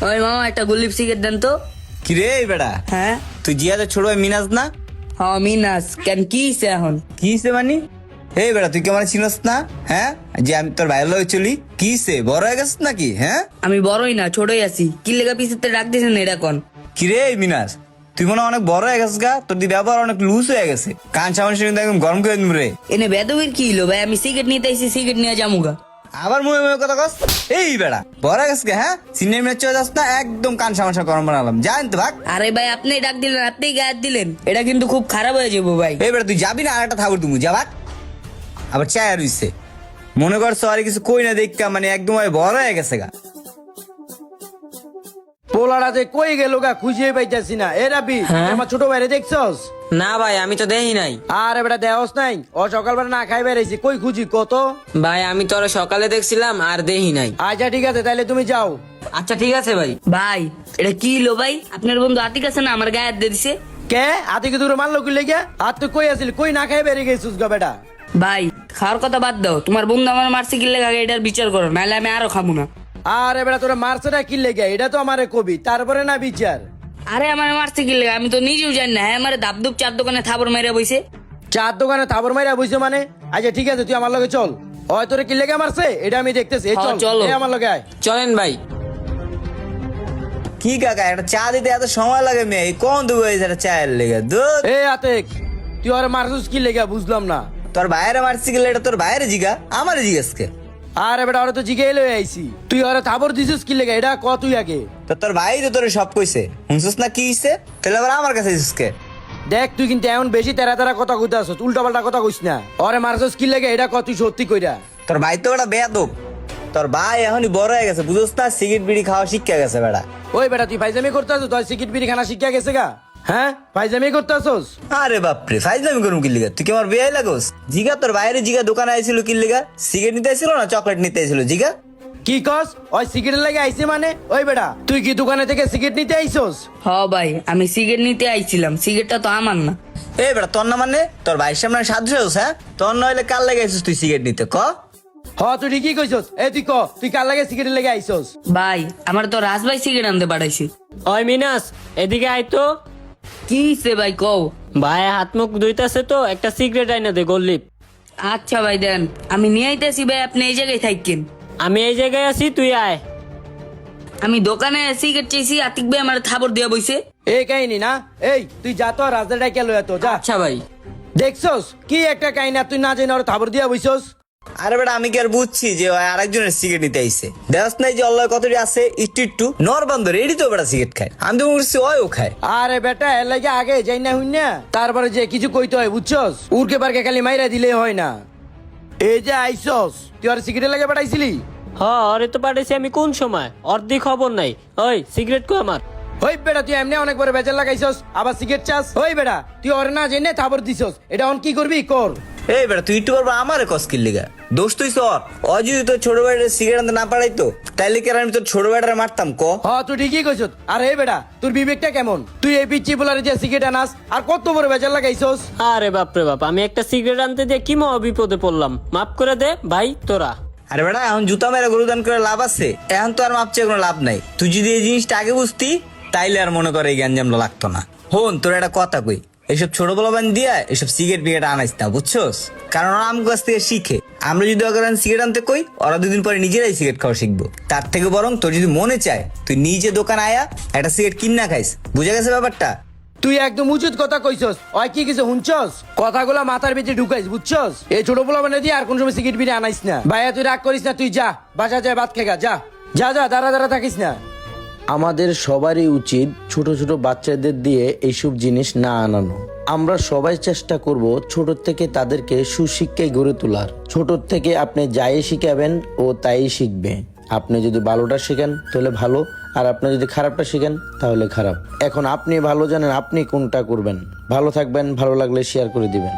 ওই মামা একটা গুলিপ সিগারেট দেন তো। কি রে বেটা, হ্যাঁ তুই জিয়াদের ছোট ভাই মিনাজ না? হ্যাঁ মিনাস, কেন কি হইছে এখন? কি সে মানি? এই বেটা তুই কি আমার চিনস না? হ্যাঁ, যে আমি তোর ভাইয়ের লগে চলি, কি সে বড় হয়ে গেছিস নাকি? হ্যাঁ, আমি বড়ই না ছোটই আছি, কি লেগা পিছতে ডাক দিয়েছেন এটা কোন? কি রে মিনাজ, তুই মনে হয় অনেক বড় হয়ে গেছিস গা, তোর দি ব্যবহার অনেক লুজ হয়ে গেছে। কান সামনে কিন্তু একদম গরম করে দিম রে। এনে বেদবির কি হলো ভাই? আমি সিগারেট নিতে আইছি, সিগারেট নিয়ে যামুগা। আবার মুয়ে মুয়ে কথা কস। এই বেটা বড় হয়ে গেছিস গা, হ্যাঁ সিনিয়র মিনাজ চলে যাস না, একদম কান সামনে গরম বানালাম, জানেন তো ভাগ। আরে ভাই আপনি ডাক দিলেন, আপনি গায়ে দিলেন, এটা কিন্তু খুব খারাপ হয়ে যাবো ভাই। এই বেটা তুই যাবি না? আর একটা থাকুর তুমি যা ভাগ। আবার চায় রইছে, মনে করছো আর কিছু কই না দেখা, মানে একদম বড় হয়ে গেছে গা। পোলাটা যে কই গেল গা, খুঁজে পাইতাছি না। এ রাবি, আমার ছোট ভাইরে দেখছস? না ভাই, আমি তো দেখি নাই। আর বেটা দেহস নাই, ও সকালবেলা না খাই বেড়াইছি, কই খুঁজি কত? ভাই আমি তো ওরে সকালে দেখছিলাম আর দেখি নাই। আচ্ছা ঠিক আছে, তাইলে তুমি যাও। আচ্ছা ঠিক আছে ভাই। ভাই এটা কি হলো ভাই? আপনার বন্ধু আতিক আছে না, আমার গায়ে হাত দিয়ে দিছে। কে আতিকে দূরে মারলো কি লেগে? আর তুই কই আসিল, কই না খাই বেরিয়ে গেছিস গা বেটা? ভাই খাওয়ার কথা বাদ দাও, তোমার বন্ধু আমার মারছে কি লেগা, এটার বিচার করো, নাহলে আমি আরো খাবো না। আরে বেটা তোরা মারছেটা কি লেগে, এটা তো আমারে কবি, তারপরে না বিচার। আরে আমার মারছে কি লেগা আমি তো নিজেও জানি না। হ্যাঁ, আমার ধাপধুপ চার দোকানে থাবর মেরে বইছে। চার দোকানে থাবর মাইরা বুঝছো মানে? আচ্ছা ঠিক আছে, তুই আমার লগে চল। ওই তোরে কি লেগে মারছে এটা আমি দেখতেছি। এই হ্যাঁ, চল চলো। এই আমার লগে আয়। চলেন ভাই। কি কাকা, একটা চা দিতে এত সময় লাগে মেয়ে? কোন দেবো একটা চায়ের লেগে? দুধ। এই আতেক, তুই ওরে মারছিস কি লেগে বুঝলাম না। তোর বাইরে মারছি গেলে এটা তোর বাইরে জিগা, আমার জিজ্ঞাসকে। আরে বেটা ওরে তো জিগে এলো আইছি, তুই ওরে থাবর দিছিস কি লেগে এটা ক তুই আগে। তো তোর ভাই তো তোর সব কইছে, শুনছিস না কি হইছে? তাহলে আবার আমার কাছে আইছিসকে? দেখ তুই কিন্তু এমন বেশি তেরা তেরা কথা কইতে আসছ, উল্টা পাল্টা কথা কইস না। ওরে মারছিস কি লেগে এটা ক তুই সত্যি কইরা। তোর ভাই তো একটা বেয়াদব। তোর ভাই এখনই বড় হয়ে গেছে, বুঝছিস না? সিগারেট বিড়ি খাওয়া শিক্ষা গেছে বেটা। ওই বেটা তুই ফাইজামি করতে আসছ, তোর সিকিট বিড়ি খানা শিক্ষা গেছে গা? হ্যাঁ ফাইজামি করতে আসছ? আরে বাপরে, ফাইজলামি করুম কি লিগা? তুই কি আমার বিয়ে লাগোস? জিগা তোর বাইরে জিগা দোকানে আইছিল কি লিগা? সিগারেট নিতে আইছিল না চকলেট নিতে আইছিল? জিগা। কি কস? ওই সিগারেট লাগে আইছে মানে? ওই বেটা তুই কি দোকানে থেকে সিগারেট নিতে আইছস? হ ভাই আমি সিগারেট নিতে আইছিলাম, সিগারেটটা তো আমার না। এই বেটা তোর না মানে তোর ভাইয়ের সামনে সাধু সাহস? হ্যাঁ, তোর নইলে কাল লেগে আইছিস তুই সিগারেট নিতে? ক। হ তুই ঠিকই কইছস। এই তুই ক, তুই কার লাগে সিগারেট লেগে আইছস? ভাই আমার তো রাজ ভাই সিগারেট আনতে পাঠাইছি। ওই মিনাস, এদিকে আয় তো। কি হইছে ভাই কও? ভাই হাত মুখ ধুইতাছে তো, একটা সিগারেট আইনা দে গল্লিপ। আচ্ছা ভাই দেন, আমি নিয়ে আইতেছি ভাই, আপনি এই জায়গায় থাকেন। আমি এই জায়গায় আছি, তুই আয়। আমি দোকানে সিগারেট চাইছি, আতিক ভাই আমার থাবর দিয়া বইছে। এই কাহিনী না? এই তুই যা তো রাজদাটাই কেলো এত যা। আচ্ছা ভাই। দেখছস কি একটা কাহিনী, তুই না জেনে ওর থাবর দিয়া বইছস। আরে বেটা আমি কি আর বুঝছি যে ওই আরেকজনের সিগারেট নিতে আইছে? দেখ নাই যে অল্লাহ কতটি আছে একটু নরবান্দর এডি তো বেটা সিগারেট খায়, আমি তো বলছি ওও খায়। আরে বেটা এর লাগে আগে যাই না হইন না, তারপরে যে কিছু কইতে হয় বুঝছস। উড়কে পারকে খালি মাইরা দিলে হয় না। এই যে আইছস, তুই আর সিগারেট লাগে পাঠাইছিলি? হ, আরে তো পাঠাইছি আমি কোন সময়, অর্ধেক খবর নাই। ওই সিগারেট কো আমার। ওই বেটা তুই এমনি অনেক বড় বেজার লাগাইছস, আবার সিগারেট চাস? ওই বেটা তুই ওর না জেনে থাবর দিছস, এটা অন কি করবি কর। এই বেটা তুই একটু পারবো আমার কস্কিল লিগা? দোষ তুই সর। ও যদি তোর ছোট ভাইয়ের সিগারেট আনতে না পারাইতো তাইলে কি আর আমি তোর ছোট ভাইটারে মারতাম? ক। হ তুই ঠিকই কইছস। আর এই বেটা তোর বিবেকটা কেমন? তুই এই পিচ্চি বলারে যে সিগারেট আনাস আর কত বড় বেজার লাগাইছস। আরে বাপরে বাপ, আমি একটা সিগারেট আনতে দিয়ে কি মহা বিপদে পড়লাম, মাফ করে দে ভাই তোরা। আরে বেটা এখন জুতা মেরে গরুদান করে লাভ আছে? এখন তো আর মাপছে কোনো লাভ নাই। তুই যদি এই জিনিসটা আগে বুঝতি তাইলে আর মনে করে এই গ্যাঞ্জামটা লাগতো না। হন তোর একটা কথা কই, এইসব ছোট বলবান দিয়া এসব সিগারেট বিগারেট আনাইস না, বুঝছস? কারণ ওরা আমার কাছ থেকে শিখে। আমরা যদি ওকে সিগারেট আনতে কই, ওরা দুদিন পরে নিজেরাই সিগারেট খাওয়া শিখবো। তার থেকে বরং তোর যদি মনে চায় তুই নিজে দোকান আয়া একটা সিগারেট কিনা খাইস। বুঝা গেছে ব্যাপারটা? তুই একদম উচিত কথা কইছস। ওই কি কিছু শুনছস? কথাগুলা মাথার ভিতরে ঢুকাইস বুঝছস। এই ছোট পোলা মানে দিয়ে আর কোন সময় সিগারেট বিড়ি আনাইস না। ভাইয়া তুই রাগ করিস না, তুই যা বাসা যায় ভাত খেগা যা। যা যা, দাঁড়া দাঁড়া থাকিস না। আমাদের সবারই উচিত ছোট ছোট বাচ্চাদের দিয়ে এইসব জিনিস না আনানো। আমরা সবাই চেষ্টা করব ছোট থেকে তাদেরকে সুশিক্ষায় গড়ে তোলার। ছোট থেকে আপনি যাই শিখাবেন ও তাই শিখবে। আপনি যদি ভালোটা শেখেন তাহলে ভালো, আর আপনি যদি খারাপটা শিখেন তাহলে খারাপ। এখন আপনি ভালো জানেন আপনি কোনটা করবেন। ভালো থাকবেন, ভালো লাগলে শেয়ার করে দিবেন।